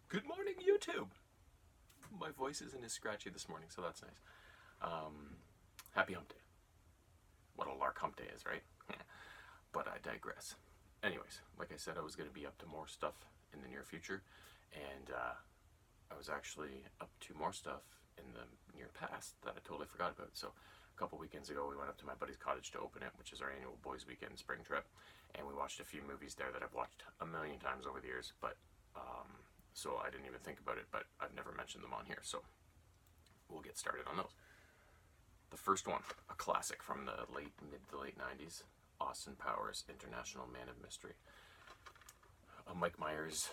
Good morning, YouTube! My voice isn't as scratchy this morning, so that's nice. Happy hump day. What a lark hump day is, right? But I digress. Anyways, like I said, I was going to be up to more stuff in the near future, and I was actually up to more stuff in the near past that I totally forgot about. So a couple weekends ago, we went up to my buddy's cottage to open it, which is our annual boys' weekend spring trip, and we watched a few movies there that I've watched a million times over the years, but so I didn't even think about it, but I've never mentioned them on here, so we'll get started on those. The first one, a classic from the mid to late 90s, Austin Powers, International Man of Mystery. Mike Myers'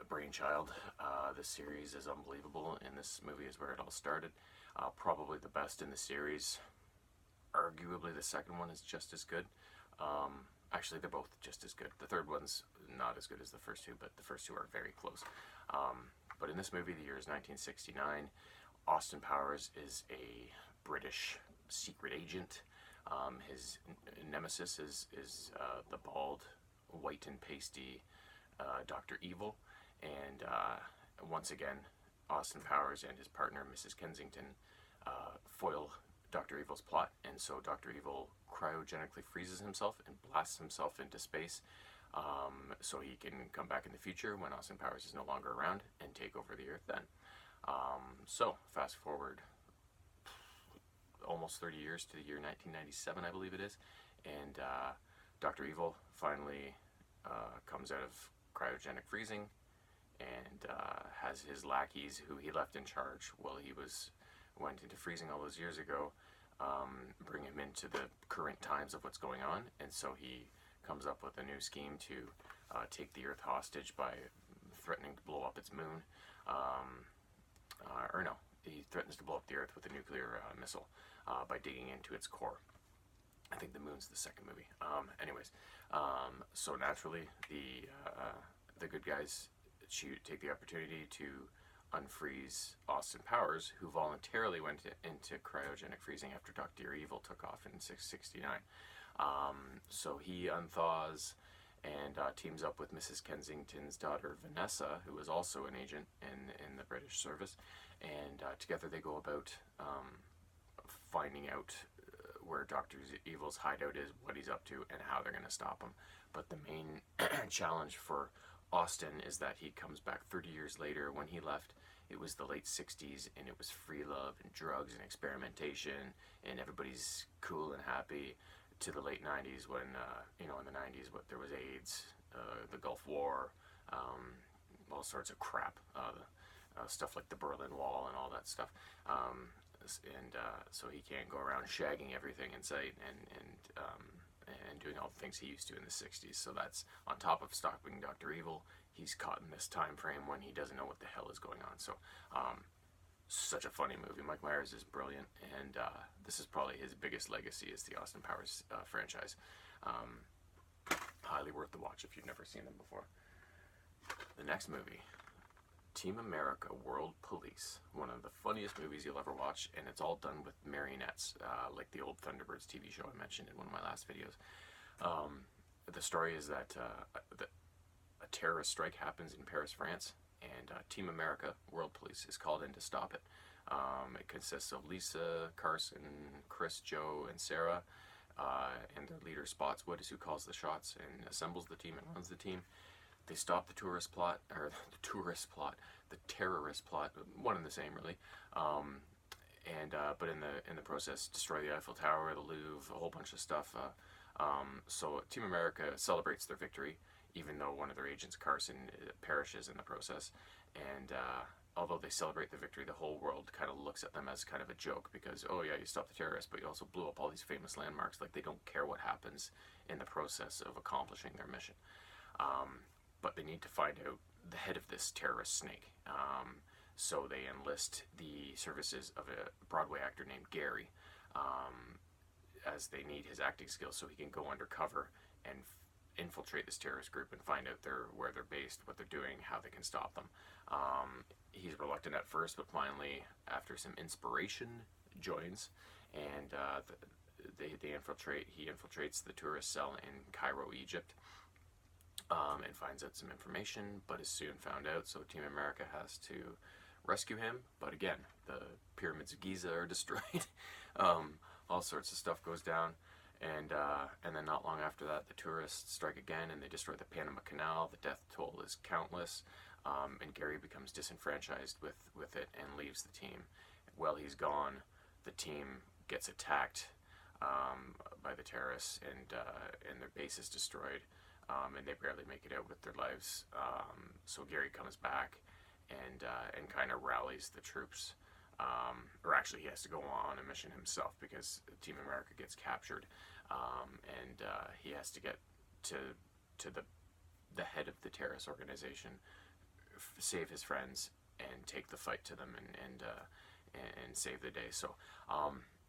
brainchild. The series is unbelievable, and this movie is where it all started. Probably the best in the series. Arguably, the second one is just as good. Actually, they're both just as good. The third one's not as good as the first two, but the first two are very close. But in this movie, the year is 1969. Austin Powers is a British secret agent. His nemesis is the bald, white and pasty Dr. Evil. And once again, Austin Powers and his partner, Mrs. Kensington, foil Dr. Evil's plot. And so Dr. Evil cryogenically freezes himself and blasts himself into space so he can come back in the future when Austin Powers is no longer around and take over the Earth then. So fast forward almost 30 years to the year 1997, I believe it is, and Dr. Evil finally comes out of cryogenic freezing and has his lackeys, who he left in charge while he went into freezing all those years ago, bring him into the current times of what's going on. And so he comes up with a new scheme to take the Earth hostage by threatening to blow up its moon. Or no, he threatens to blow up the Earth with a nuclear missile by digging into its core. I think the moon's the second movie. So naturally, the good guys take the opportunity to unfreeze Austin Powers, who voluntarily went into cryogenic freezing after Dr. Evil took off in 669. So he unthaws and teams up with Mrs. Kensington's daughter Vanessa, who is also an agent in the British service, and together they go about finding out where Dr. Evil's hideout is, what he's up to, and how they're going to stop him. But the main challenge for Austin is that he comes back 30 years later. When he left, it was the late 60s, and it was free love and drugs and experimentation, and everybody's cool and happy, to the late 90s when, in the 90s, there was AIDS, the Gulf War, all sorts of crap, stuff like the Berlin Wall and all that stuff. So he can't go around shagging everything in sight and doing all the things he used to in the 60s. So that's on top of stopping Dr. Evil. He's caught in this time frame when he doesn't know what the hell is going on. So such a funny movie. Mike Myers is brilliant, and this is probably his biggest legacy, is the Austin Powers franchise. Highly worth the watch if you've never seen them before. The next movie, Team America World Police. One of the funniest movies you'll ever watch, and it's all done with marionettes, like the old Thunderbirds TV show I mentioned in one of my last videos. The story is that a terrorist strike happens in Paris, France, and Team America World Police is called in to stop it. It consists of Lisa, Carson, Chris, Joe, and Sarah, and their leader Spotswood is who calls the shots and assembles the team and runs the team. They stop the terrorist plot, one and the same really. But in the process, destroy the Eiffel Tower, the Louvre, a whole bunch of stuff. So Team America celebrates their victory, even though one of their agents, Carson, perishes in the process. And although they celebrate the victory, the whole world kind of looks at them as kind of a joke, because, oh yeah, you stopped the terrorists, but you also blew up all these famous landmarks. Like, they don't care what happens in the process of accomplishing their mission. But they need to find out the head of this terrorist snake. So they enlist the services of a Broadway actor named Gary, as they need his acting skills so he can go undercover and infiltrate this terrorist group and find out where they're based, what they're doing, how they can stop them. He's reluctant at first, but finally, after some inspiration, joins, and he infiltrates the tourist cell in Cairo, Egypt. and finds out some information, but is soon found out. So Team America has to rescue him. But again, the pyramids of Giza are destroyed. All sorts of stuff goes down. And then not long after that, the tourists strike again, and they destroy the Panama Canal. The death toll is countless, and Gary becomes disenfranchised with it and leaves the team. While he's gone, the team gets attacked by the terrorists, and their base is destroyed, and they barely make it out with their lives. So Gary comes back and kind of rallies the troops. Or actually, he has to go on a mission himself because Team America gets captured, and he has to get to the head of the terrorist organization, save his friends, and take the fight to them, and save the day. So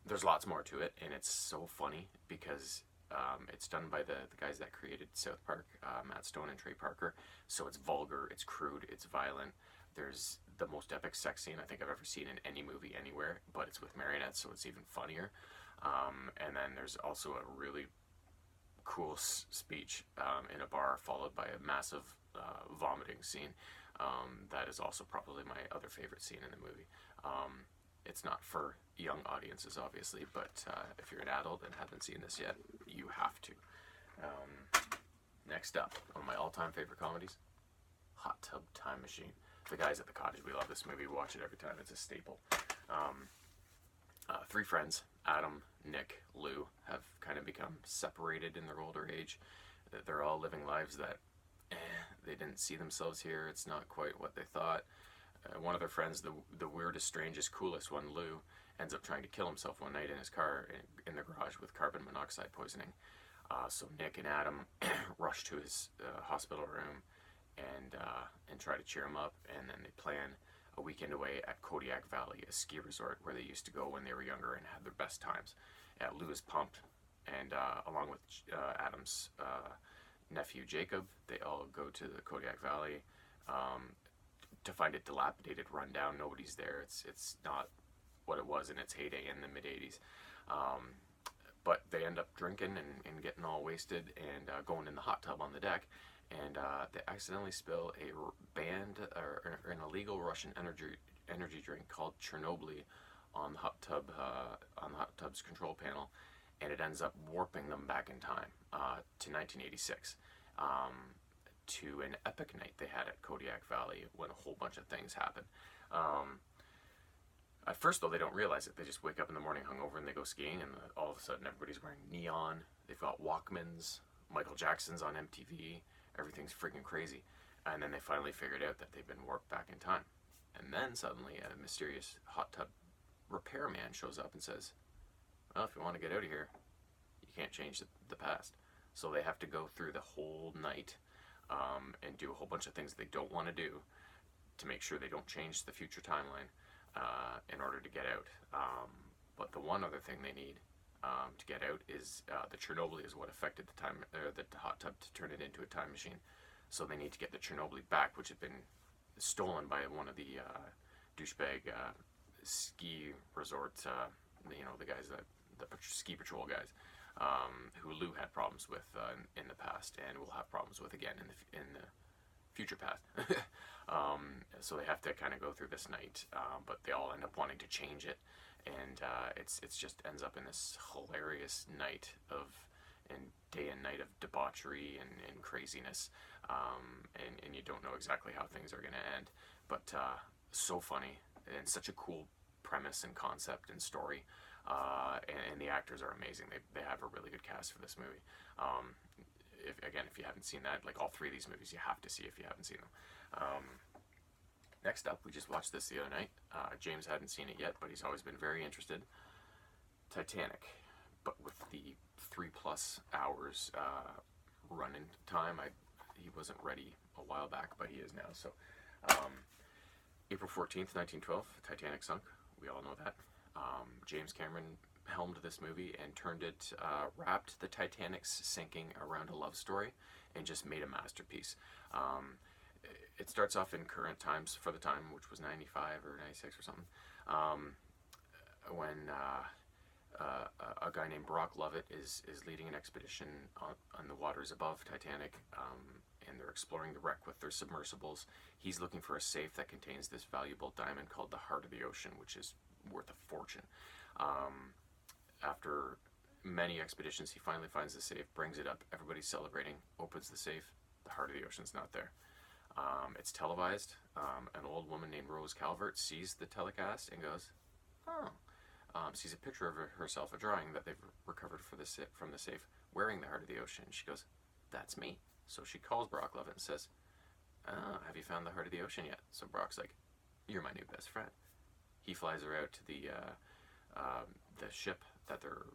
there's lots more to it, and it's so funny because it's done by the guys that created South Park, Matt Stone and Trey Parker. So it's vulgar, it's crude, it's violent. There's the most epic sex scene I think I've ever seen in any movie anywhere, but it's with marionettes, so it's even funnier. And then there's also a really cool speech in a bar, followed by a massive vomiting scene. That is also probably my other favorite scene in the movie. It's not for young audiences, obviously, but if you're an adult and haven't seen this yet, you have to. Next up, one of my all-time favorite comedies, Hot Tub Time Machine. The guys at the Cottage, we love this movie. We watch it every time. It's a staple. Three friends, Adam, Nick, Lou, have kind of become separated in their older age. They're all living lives that they didn't see themselves here. It's not quite what they thought. One of their friends, the weirdest, strangest, coolest one, Lou, ends up trying to kill himself one night in his car in the garage with carbon monoxide poisoning. So Nick and Adam rush to his hospital room and try to cheer him up, and then they plan a weekend away at Kodiak Valley, a ski resort where they used to go when they were younger and had their best times. Lou is pumped, and along with Adam's nephew Jacob, they all go to the Kodiak Valley to find it dilapidated, run down. Nobody's there. It's not what it was in its heyday in the mid '80s. But they end up drinking and getting all wasted and going in the hot tub on the deck. And they accidentally spill a banned or an illegal Russian energy drink called Chernobyl on the hot tub's control panel, and it ends up warping them back in time to 1986, to an epic night they had at Kodiak Valley when a whole bunch of things happen. At first, though, they don't realize it. They just wake up in the morning hungover and they go skiing, and all of a sudden everybody's wearing neon. They've got Walkmans. Michael Jackson's on MTV. Everything's freaking crazy. And then they finally figured out that they've been warped back in time. And then suddenly a mysterious hot tub repairman shows up and says, well, if you want to get out of here, you can't change the past. So they have to go through the whole night and do a whole bunch of things they don't want to do to make sure they don't change the future timeline in order to get out. But the one other thing they need to get out is the Chernobyl is what affected the hot tub to turn it into a time machine. So they need to get the Chernobyl back, which had been stolen by one of the douchebag ski resort, the guys the ski patrol guys, who Lou had problems with in the past and will have problems with again in the future past. So they have to kind of go through this night, but they all end up wanting to change it. And it's just ends up in this hilarious night and day and night of debauchery and craziness, and you don't know exactly how things are going to end, but so funny and such a cool premise and concept and story, and the actors are amazing. They have a really good cast for this movie. If you haven't seen that, like all three of these movies, you have to see if you haven't seen them. Next up, we just watched this the other night. James hadn't seen it yet, but he's always been very interested. Titanic, but with the 3+ hours running time. He wasn't ready a while back, but he is now. So, April 14th, 1912, Titanic sunk. We all know that. James Cameron helmed this movie and wrapped the Titanic's sinking around a love story and just made a masterpiece. It starts off in current times for the time, which was 95 or 96 or something, when a guy named Brock Lovett is leading an expedition on the waters above Titanic and they're exploring the wreck with their submersibles. He's looking for a safe that contains this valuable diamond called the Heart of the Ocean, which is worth a fortune. After many expeditions, he finally finds the safe, brings it up, everybody's celebrating, opens the safe, the Heart of the Ocean's not there. It's televised. An old woman named Rose Calvert sees the telecast and goes, oh. Sees a picture of herself, a drawing that they've recovered from the safe, wearing the Heart of the Ocean. She goes, that's me. So she calls Brock Lovett and says, have you found the Heart of the Ocean yet? So Brock's like, you're my new best friend. He flies her out to the ship that they're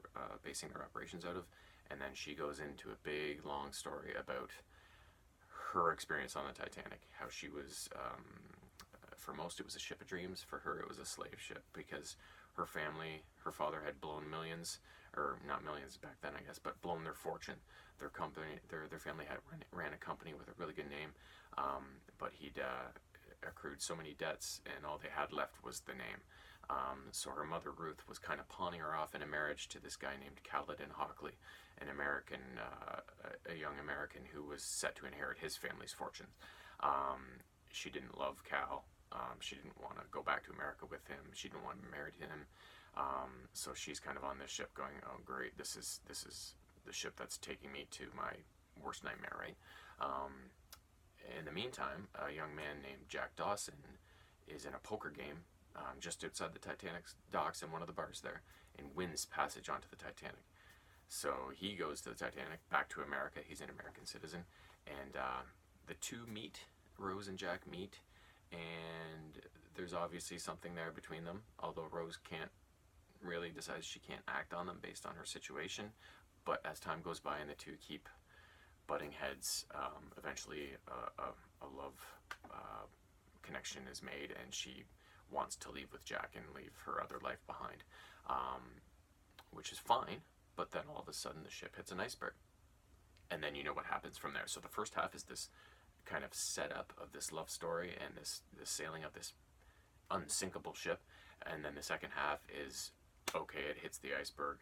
basing their operations out of, and then she goes into a big, long story about her experience on the Titanic, how she was, for most it was a ship of dreams, for her it was a slave ship, because her family, her father had blown millions, or not millions back then I guess, but blown their fortune. Their company, their family had ran a company with a really good name, but he'd accrued so many debts, and all they had left was the name. So her mother Ruth was kind of pawning her off in a marriage to this guy named Caledon Hockley, an American, a young American who was set to inherit his family's fortunes. She didn't love Cal. She didn't want to go back to America with him. She didn't want to marry him. So she's kind of on this ship going, oh great, this is the ship that's taking me to my worst nightmare, right? In the meantime, a young man named Jack Dawson is in a poker game just outside the Titanic docks in one of the bars there, and wins passage onto the Titanic. So he goes to the Titanic, back to America. He's an American citizen, and the two meet. Rose and Jack meet, and there's obviously something there between them, although Rose can't really decides she can't act on them based on her situation. But as time goes by and the two keep butting heads, eventually a love connection is made, and she wants to leave with Jack and leave her other life behind, which is fine. But then all of a sudden the ship hits an iceberg, and then you know what happens from there. So the first half is this kind of setup of this love story and this sailing of this unsinkable ship, and then the second half is, okay, it hits the iceberg,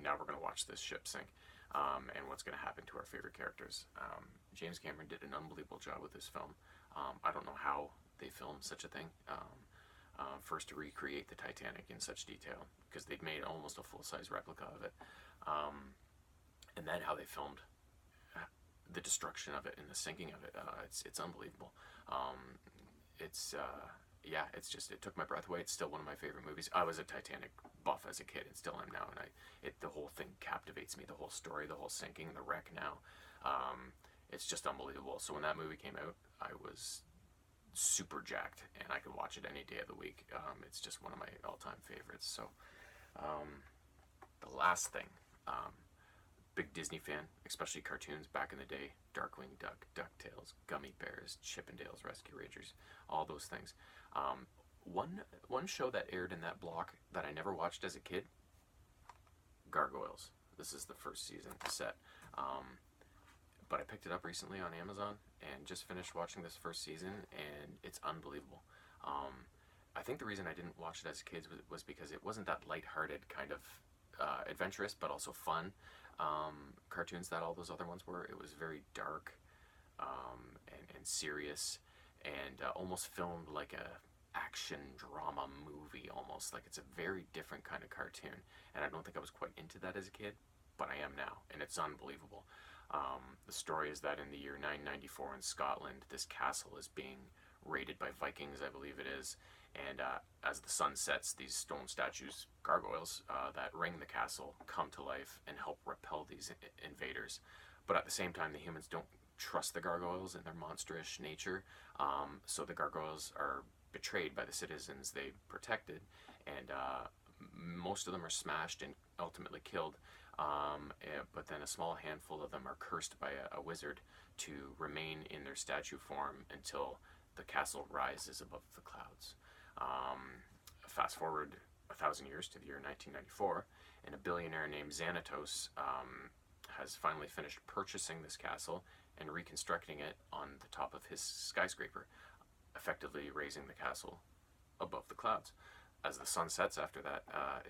now we're going to watch this ship sink, and what's going to happen to our favorite characters. James Cameron did an unbelievable job with this film. I don't know how they filmed such a thing, first to recreate the Titanic in such detail, because they'd made almost a full-size replica of it, and then how they filmed the destruction of it and the sinking of it. It's unbelievable. It took my breath away. It's still one of my favorite movies. I was a Titanic buff as a kid, and still am now, and the whole thing captivates me, the whole story, the whole sinking, the wreck now. It's just unbelievable. So when that movie came out, I was super jacked, and I could watch it any day of the week. It's just one of my all-time favorites. So the last thing, big Disney fan, especially cartoons back in the day, Darkwing Duck, DuckTales, Gummy Bears, Chippendales Rescue Rangers, all those things. One show that aired in that block that I never watched as a kid, Gargoyles. This is the first season set. But I picked it up recently on Amazon and just finished watching this first season, and it's unbelievable. I think the reason I didn't watch it as a kid was because it wasn't that lighthearted kind of adventurous, but also fun cartoons that all those other ones were. It was very dark and serious, and almost filmed like a action drama movie, almost like it's a very different kind of cartoon, and I don't think I was quite into that as a kid, but I am now, and it's unbelievable. The story is that in the year 994 in Scotland, this castle is being raided by Vikings, I believe it is, and as the sun sets, these stone statues, gargoyles, that ring the castle come to life and help repel these invaders. But at the same time, the humans don't trust the gargoyles and their monstrous nature, so the gargoyles are betrayed by the citizens they protected, and most of them are smashed and ultimately killed, but then a small handful of them are cursed by a wizard to remain in their statue form until the castle rises above the clouds. Fast forward 1,000 years to the year 1994, and a billionaire named Xanatos has finally finished purchasing this castle and reconstructing it on the top of his skyscraper, effectively raising the castle above the clouds. As the sun sets after that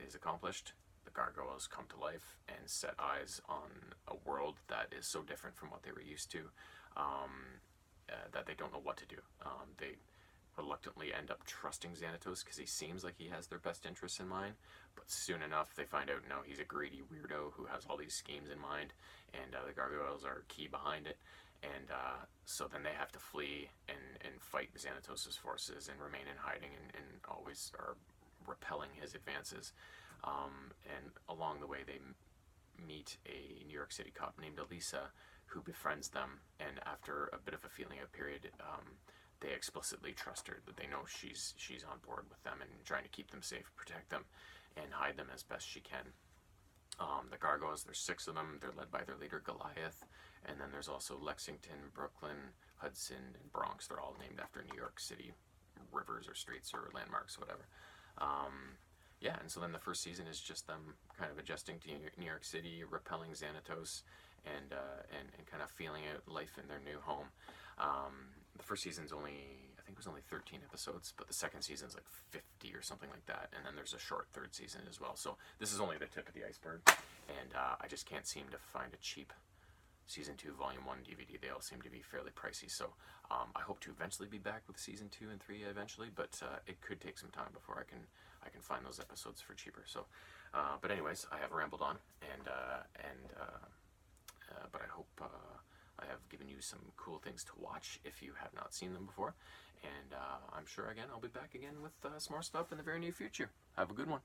is accomplished, the gargoyles come to life and set eyes on a world that is so different from what they were used to. that they don't know what to do. They reluctantly end up trusting Xanatos because he seems like he has their best interests in mind, but soon enough they find out no, he's a greedy weirdo who has all these schemes in mind, and the Gargoyles are key behind it. And so then they have to flee and fight Xanatos' forces and remain in hiding, and always are repelling his advances. And along the way they meet a New York City cop named Elisa who befriends them, and after a bit of a feeling out period, they explicitly trust her, that they know she's on board with them and trying to keep them safe, protect them, and hide them as best she can. The Gargoyles, there's 6 of them. They're led by their leader Goliath, and then there's also Lexington, Brooklyn, Hudson, and Bronx. They're all named after New York City rivers or streets or landmarks, whatever. Yeah, and so then the first season is just them kind of adjusting to New York City, repelling Xanatos, and kind of feeling out life in their new home. The first season's I think it was only 13 episodes, but the second season's like 50 or something like that, and then there's a short third season as well. So this is only the tip of the iceberg, and I just can't seem to find a cheap Season 2 Volume 1 DVD. They all seem to be fairly pricey, so I hope to eventually be back with Season 2 and 3 eventually, but it could take some time before I can find those episodes for cheaper. So, but anyways, I have rambled on, but I hope I have given you some cool things to watch if you have not seen them before, and I'm sure again I'll be back again with some more stuff in the very near future. Have a good one.